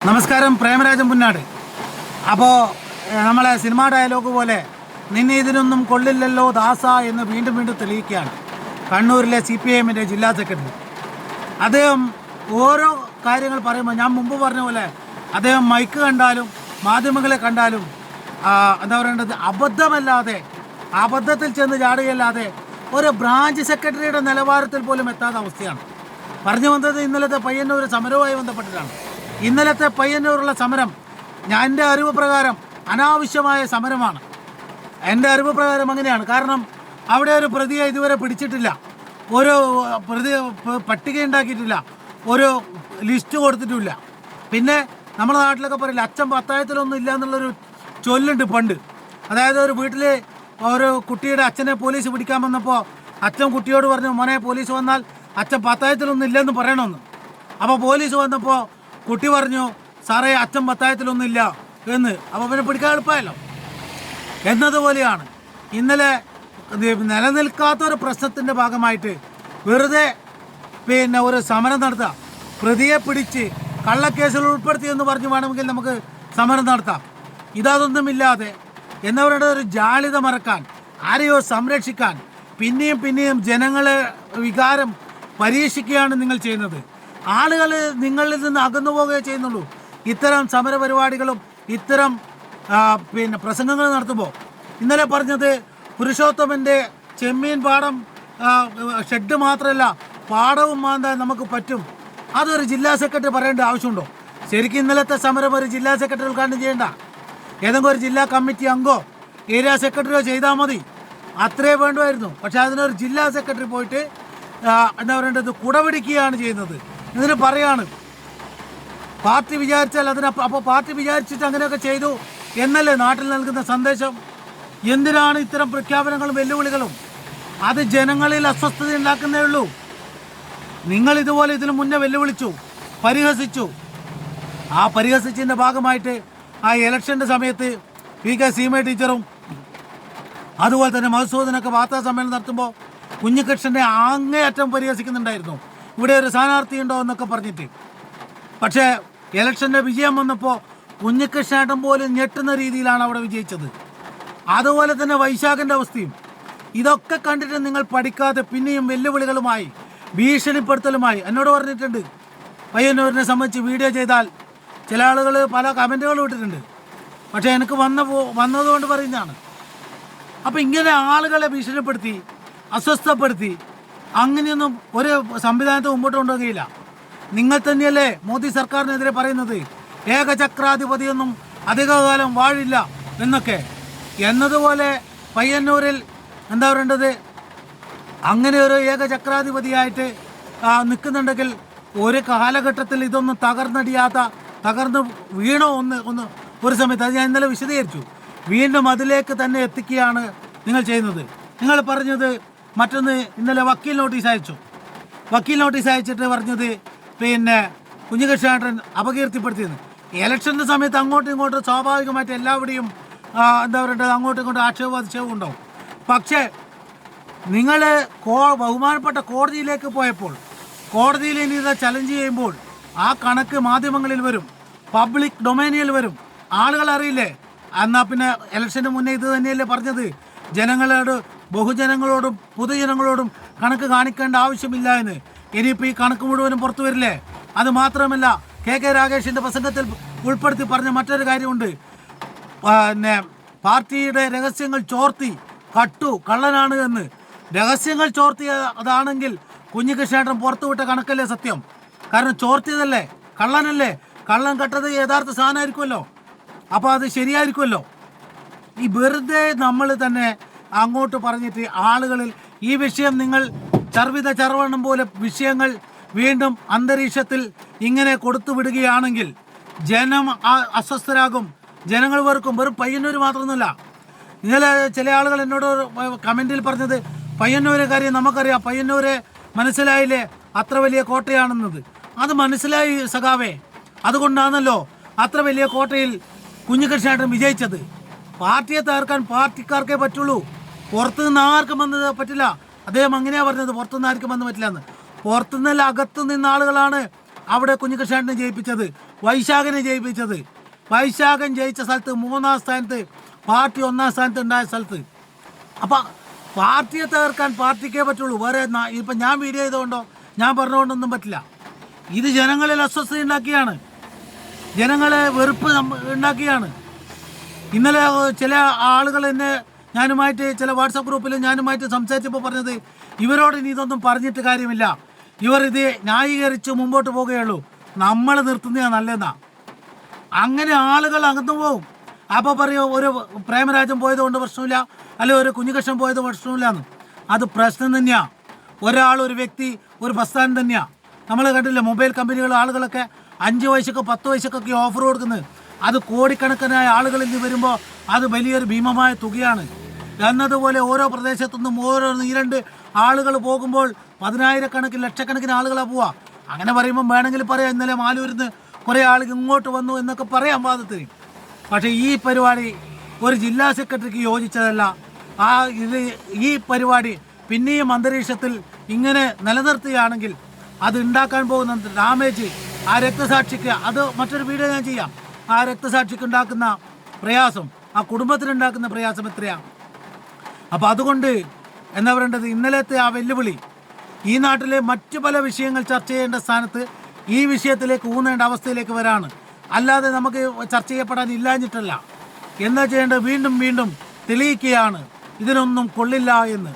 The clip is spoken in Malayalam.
നമസ്കാരം. പ്രേമരാജൻ പുന്നാട്. അപ്പോൾ നമ്മളെ സിനിമാ ഡയലോഗ് പോലെ നിന്നെ ഇതിനൊന്നും കൊള്ളില്ലല്ലോ ദാസ എന്ന് വീണ്ടും വീണ്ടും തെളിയിക്കുകയാണ് കണ്ണൂരിലെ CPIM ജില്ലാ സെക്രട്ടറി. അദ്ദേഹം ഓരോ കാര്യങ്ങൾ പറയുമ്പോൾ ഞാൻ മുമ്പ് പറഞ്ഞ പോലെ അദ്ദേഹം മൈക്ക് കണ്ടാലും മാധ്യമങ്ങളെ കണ്ടാലും എന്താ പറയേണ്ടത്, അബദ്ധത്തിൽ ചെന്ന് ചാടുകയല്ലാതെ ഒരു ബ്രാഞ്ച് സെക്രട്ടറിയുടെ നിലവാരത്തിൽ പോലും എത്താത്ത അവസ്ഥയാണ്. പറഞ്ഞു വന്നത് ഇന്നലത്തെ പയ്യന്നൂർ സമരവുമായി ബന്ധപ്പെട്ടിട്ടാണ്. ഇന്നലത്തെ പയ്യന്നൂരുള്ള സമരം എൻ്റെ അറിവ് പ്രകാരം അനാവശ്യമായ സമരമാണ്. എൻ്റെ അറിവ് പ്രകാരം അങ്ങനെയാണ്. കാരണം അവിടെ ഒരു പ്രതിയെ ഇതുവരെ പിടിച്ചിട്ടില്ല, ഒരു പട്ടിക ഉണ്ടാക്കിയിട്ടില്ല, ഒരു ലിസ്റ്റ് കൊടുത്തിട്ടില്ല. പിന്നെ നമ്മുടെ നാട്ടിലൊക്കെ പറയില്ല, അച്ഛൻ പത്തായത്തിലൊന്നും ഇല്ല എന്നുള്ളൊരു ചൊല്ലുണ്ട് പണ്ട്. അതായത് ഒരു വീട്ടിൽ ഒരു കുട്ടിയുടെ അച്ഛനെ പോലീസ് പിടിക്കാൻ വന്നപ്പോൾ അച്ഛൻ കുട്ടിയോട് പറഞ്ഞു, മോനെ പോലീസ് വന്നാൽ അച്ഛൻ പത്തായത്തിലൊന്നും ഇല്ലെന്ന് പറയണമെന്ന്. അപ്പോൾ പോലീസ് വന്നപ്പോൾ കുട്ടി പറഞ്ഞു, സാറേ അച്ഛൻ പത്തായത്തിലൊന്നും ഇല്ല എന്ന്. അപ്പോൾ പിന്നെ പിടിക്കാൻ എളുപ്പമല്ലോ. എന്നതുപോലെയാണ് ഇന്നലെ നിലനിൽക്കാത്തൊരു പ്രശ്നത്തിൻ്റെ ഭാഗമായിട്ട് വെറുതെ ഒരു സമരം നടത്താം. പ്രതിയെ പിടിച്ച് കള്ളക്കേസിൽ ഉൾപ്പെടുത്തിയെന്ന് പറഞ്ഞു വേണമെങ്കിൽ നമുക്ക് സമരം നടത്താം. ഇതൊന്നുമില്ലാതെ എന്നവരുടെ ഒരു ജാള്യത മറക്കാൻ, ആരെയോ സംരക്ഷിക്കാൻ പിന്നെയും ജനങ്ങളെ വികാരം പരീക്ഷിക്കുകയാണ് നിങ്ങൾ ചെയ്യുന്നത്. ആളുകൾ നിങ്ങളിൽ നിന്ന് അകന്നു പോവുകയേ ചെയ്യുന്നുള്ളൂ. ഇത്തരം സമരപരിപാടികളും ഇത്തരം പ്രസംഗങ്ങൾ നടത്തുമ്പോൾ ഇന്നലെ പറഞ്ഞത് പുരുഷോത്തമൻ്റെ ചെമ്മീൻ പാടം ഷെഡ് മാത്രമല്ല പാടവും മാന്താൻ നമുക്ക് പറ്റും. അതൊരു ജില്ലാ സെക്രട്ടറി പറയേണ്ട ആവശ്യമുണ്ടോ? ശരിക്കും ഇന്നലത്തെ സമരം ഒരു ജില്ലാ സെക്രട്ടറി ഉദ്ഘാടനം ചെയ്യേണ്ട, ഏതെങ്കിലും ഒരു ജില്ലാ കമ്മിറ്റി അംഗോ ഏരിയ സെക്രട്ടറിയോ ചെയ്താൽ മതി. അത്രേ വേണ്ടുമായിരുന്നു. പക്ഷേ അതിനൊരു ജില്ലാ സെക്രട്ടറി പോയിട്ട് എന്താ പറയേണ്ടത്, കുടപിടിക്കുകയാണ് ചെയ്യുന്നത്. ഇതിന് പറയാണ് പാർട്ടി വിചാരിച്ചാൽ അപ്പോൾ പാർട്ടി വിചാരിച്ചിട്ട് അങ്ങനെയൊക്കെ ചെയ്തു എന്നല്ലേ നാട്ടിൽ നൽകുന്ന സന്ദേശം? എന്തിനാണ് ഇത്തരം പ്രഖ്യാപനങ്ങളും വെല്ലുവിളികളും? അത് ജനങ്ങളിൽ അസ്വസ്ഥത ഉണ്ടാക്കുന്നേ ഉള്ളൂ. നിങ്ങൾ ഇതുപോലെ ഇതിനു മുന്നേ വെല്ലുവിളിച്ചു, പരിഹസിച്ചു. ആ പരിഹസിച്ചതിൻ്റെ ഭാഗമായിട്ട് ആ ഇലക്ഷൻ്റെ സമയത്ത് PK സീമ ടീച്ചറും അതുപോലെ തന്നെ മധുസൂദനൊക്കെ വാർത്താ സമ്മേളനം നടത്തുമ്പോൾ കുഞ്ഞികൃഷ്ണനെ അങ്ങേയറ്റം പരിഹസിക്കുന്നുണ്ടായിരുന്നു, ഇവിടെ ഒരു സ്ഥാനാർത്ഥി ഉണ്ടോ എന്നൊക്കെ പറഞ്ഞിട്ട്. പക്ഷേ ഇലക്ഷൻ്റെ വിജയം വന്നപ്പോൾ കുഞ്ഞികൃഷ്ണേട്ടൻ പോലും ഞെട്ടുന്ന രീതിയിലാണ് അവിടെ വിജയിച്ചത്. അതുപോലെ തന്നെ വൈശാഖൻ്റെ അവസ്ഥയും. ഇതൊക്കെ കണ്ടിട്ട് നിങ്ങൾ പഠിക്കാതെ പിന്നെയും വെല്ലുവിളികളുമായി ഭീഷണിപ്പെടുത്തലുമായി എന്നോട് പറഞ്ഞിട്ടുണ്ട്. പയ്യന്നൂരിനെ സംബന്ധിച്ച് വീഡിയോ ചെയ്താൽ ചില ആളുകൾ പല കമൻറ്റുകളും ഇട്ടിട്ടുണ്ട്. പക്ഷേ എനിക്ക് വന്നതുകൊണ്ട് പറയുന്നതാണ്. അപ്പോൾ ഇങ്ങനെ ആളുകളെ ഭീഷണിപ്പെടുത്തി അസ്വസ്ഥപ്പെടുത്തി അങ്ങനെയൊന്നും ഒരു സംവിധാനത്തെ മുമ്പോട്ട് കൊണ്ടുപോകുകയില്ല. നിങ്ങൾ തന്നെയല്ലേ മോദി സർക്കാരിനെതിരെ പറയുന്നത് ഏകചക്രാധിപതിയൊന്നും അധികകാലം വാഴില്ല എന്നൊക്കെ. എന്നതുപോലെ പയ്യന്നൂരിൽ എന്താ പറയേണ്ടത്, അങ്ങനെ ഒരു ഏകചക്രാധിപതിയായിട്ട് നിൽക്കുന്നുണ്ടെങ്കിൽ ഒരു കാലഘട്ടത്തിൽ ഇതൊന്നും തകർന്ന് വീണോ ഒന്ന് ഒരു സമയത്ത്. അത് ഞാൻ ഇന്നലെ വിശദീകരിച്ചു. വീണ്ടും അതിലേക്ക് തന്നെ എത്തിക്കുകയാണ് നിങ്ങൾ ചെയ്യുന്നത്. നിങ്ങൾ പറഞ്ഞത് മറ്റൊന്ന്, ഇന്നലെ വക്കീൽ നോട്ടീസ് അയച്ചിട്ട് പറഞ്ഞത് കുഞ്ഞികൃഷ്ണേട്ടൻ അപകീർത്തിപ്പെടുത്തിയെന്ന്. ഇലക്ഷൻ്റെ സമയത്ത് അങ്ങോട്ടും ഇങ്ങോട്ടും സ്വാഭാവികമായിട്ട് എല്ലാവരുടെയും എന്താ പറയേണ്ടത്, അങ്ങോട്ടും ഇങ്ങോട്ടും ആക്ഷേപവും ഉണ്ടാവും. പക്ഷേ നിങ്ങൾ ബഹുമാനപ്പെട്ട കോടതിയിലേക്ക് പോയപ്പോൾ, കോടതിയിൽ ഇനി ഇത് ചലഞ്ച് ചെയ്യുമ്പോൾ ആ കണക്ക് മാധ്യമങ്ങളിൽ വരും, പബ്ലിക് ഡൊമൈനിൽ വരും. ആളുകൾ അറിയില്ലേ? എന്നാൽ പിന്നെ ഇലക്ഷന് മുന്നേ ഇത് തന്നെയല്ലേ പറഞ്ഞത്, ബഹുജനങ്ങളോടും പൊതുജനങ്ങളോടും കണക്ക് കാണിക്കേണ്ട ആവശ്യമില്ല എന്ന്. ഇനിയിപ്പോൾ ഈ കണക്ക് മുഴുവനും പുറത്തു വരില്ലേ? അത് മാത്രമല്ല, KK രാഗേഷിൻ്റെ പ്രസംഗത്തിൽ ഉൾപ്പെടുത്തി പറഞ്ഞ മറ്റൊരു കാര്യമുണ്ട്. പാർട്ടിയുടെ രഹസ്യങ്ങൾ ചോർത്തി കള്ളനാണ് എന്ന്. രഹസ്യങ്ങൾ ചോർത്തിയതാണെങ്കിൽ കുഞ്ഞികൃഷ്ണേട്ടൻ പുറത്തുവിട്ട കണക്കല്ലേ സത്യം? കാരണം ചോർത്തിയതല്ലേ, കള്ളനല്ലേ. കള്ളൻ കട്ടത് യഥാർത്ഥ സാധനമായിരിക്കുമല്ലോ. അപ്പോൾ അത് ശരിയായിരിക്കുമല്ലോ. ഈ വെറുതെ നമ്മൾ തന്നെ അങ്ങോട്ട് പറഞ്ഞിട്ട് ആളുകളിൽ ഈ വിഷയം നിങ്ങൾ ചർവണം പോലെ വിഷയങ്ങൾ വീണ്ടും അന്തരീക്ഷത്തിൽ ഇങ്ങനെ കൊടുത്തു വിടുകയാണെങ്കിൽ ജനം അസ്വസ്ഥരാകും, ജനങ്ങൾ വെറും പയ്യന്നൂർ മാത്രമൊന്നുമില്ല. ഇന്നലെ ചില ആളുകൾ എന്നോട് കമൻറ്റിൽ പറഞ്ഞത്, പയ്യന്നൂരെ കാര്യം നമുക്കറിയാം, പയ്യന്നൂരെ മനസ്സിലായില്ലേ അത്ര വലിയ കോട്ടയാണെന്നത്. അത് മനസ്സിലായി സഖാവേ. അതുകൊണ്ടാണല്ലോ അത്ര വലിയ കോട്ടയിൽ കുഞ്ഞികൃഷ്ണേട്ടൻ വിജയിച്ചത്. പാർട്ടിയെ തകർക്കാൻ പാർട്ടിക്കാർക്കേ പറ്റുള്ളൂ, പുറത്തുനിന്ന് ആർക്കും വന്നത് പറ്റില്ല. അദ്ദേഹം അങ്ങനെയാണ് പറഞ്ഞത്, പുറത്തുനിന്ന് ആർക്കും വന്ന് പറ്റില്ല എന്ന്. പുറത്തുനിന്നല്ല, അകത്തു നിന്ന ആളുകളാണ് അവിടെ കുഞ്ഞികൃഷ്ണേട്ടനെ ജയിപ്പിച്ചത്. വൈശാഖനെ ജയിപ്പിച്ചത്. വൈശാഖൻ ജയിച്ച സ്ഥലത്ത് 3-ാം സ്ഥാനത്ത്, പാർട്ടി 1-ാം സ്ഥാനത്ത് ഉണ്ടായ സ്ഥലത്ത്. അപ്പം പാർട്ടിയെ തകർക്കാൻ പാർട്ടിക്കേ പറ്റുള്ളൂ. വേറെ ഇപ്പം ഞാൻ വീഡിയോ ചെയ്തുകൊണ്ടോ ഞാൻ പറഞ്ഞുകൊണ്ടൊന്നും പറ്റില്ല. ഇത് ജനങ്ങളിൽ അസ്വസ്ഥത ഉണ്ടാക്കിയാണ്, ജനങ്ങളെ വെറുപ്പ് ഉണ്ടാക്കിയാണ്. ഇന്നലെ ചില ആളുകൾ എന്നെ ഞാനുമായിട്ട് ചില വാട്സപ്പ് ഗ്രൂപ്പിൽ ഞാനുമായിട്ട് സംസാരിച്ചപ്പോൾ പറഞ്ഞത്, ഇവരോട് ഇനി ഇതൊന്നും പറഞ്ഞിട്ട് കാര്യമില്ല, ഇവർ ഇത് ന്യായീകരിച്ച് മുമ്പോട്ട് പോവുകയുള്ളൂ, നമ്മൾ നിർത്തുന്നതാണ് നല്ലതെന്നാ. അങ്ങനെ ആളുകൾ അകന്നു പോവും. അപ്പോൾ പറയും ഒരു പ്രേമരാജൻ പോയതുകൊണ്ട് പ്രശ്നമില്ല, അല്ലെങ്കിൽ ഒരു കുഞ്ഞികൃഷ്ണൻ പോയത് പ്രശ്നമില്ല എന്ന്. അത് പ്രശ്നം തന്നെയാണ്. ഒരു വ്യക്തി ഒരു പ്രസ്ഥാനം തന്നെയാണ്. നമ്മൾ കണ്ടില്ല മൊബൈൽ കമ്പനികൾ ആളുകളൊക്കെ 5 വയസ്സൊക്കെ 10 വയസ്സൊക്കെ ഓഫർ കൊടുക്കുന്നത്. അത് കോടിക്കണക്കിനായ ആളുകളിൽ നിന്ന് വരുമ്പോൾ അത് വലിയൊരു ഭീമമായ തുകയാണ്. എന്നതുപോലെ ഓരോ പ്രദേശത്തുനിന്നും ഓരോ 2 ആളുകൾ പോകുമ്പോൾ 10,000-കണക്കിന് ലക്ഷക്കണക്കിന് ആളുകളാണ് പോവുക. അങ്ങനെ പറയുമ്പം വേണമെങ്കിൽ പറയാം, ഇന്നലെ മാലൂരിൽ നിന്ന് കുറേ ആളുകൾ ഇങ്ങോട്ട് വന്നു എന്നൊക്കെ പറയാം വാദത്തിന്. പക്ഷേ ഈ പരിപാടി ഒരു ജില്ലാ സെക്രട്ടറിക്ക് യോജിച്ചതല്ല. ഈ പരിപാടി പിന്നെയും അന്തരീക്ഷത്തിൽ ഇങ്ങനെ നിലനിർത്തുകയാണെങ്കിൽ അത് ഉണ്ടാക്കാൻ പോകുന്ന ഡാമേജ് ആ രക്തസാക്ഷിക്ക്, അത് മറ്റൊരു വീഡിയോ ഞാൻ ചെയ്യാം, ആ രക്തസാക്ഷിക്ക് ഉണ്ടാക്കുന്ന പ്രയാസം, ആ കുടുംബത്തിനുണ്ടാക്കുന്ന പ്രയാസം എത്രയാണ്. അപ്പോൾ അതുകൊണ്ട് എന്താ പറയേണ്ടത്, ഇന്നലത്തെ ആ വെല്ലുവിളി ഈ നാട്ടിലെ മറ്റു പല വിഷയങ്ങൾ ചർച്ച ചെയ്യേണ്ട സ്ഥാനത്ത് ഈ വിഷയത്തിലേക്ക് ഊന്നേണ്ട അവസ്ഥയിലേക്ക് വരാണ്. അല്ലാതെ നമുക്ക് ചർച്ച ചെയ്യപ്പെടാൻ ഇല്ലാഞ്ഞിട്ടല്ല. എന്താ ചെയ്യേണ്ടത്, വീണ്ടും വീണ്ടും തെളിയിക്കുകയാണ് ഇതിനൊന്നും കൊള്ളില്ല എന്ന്.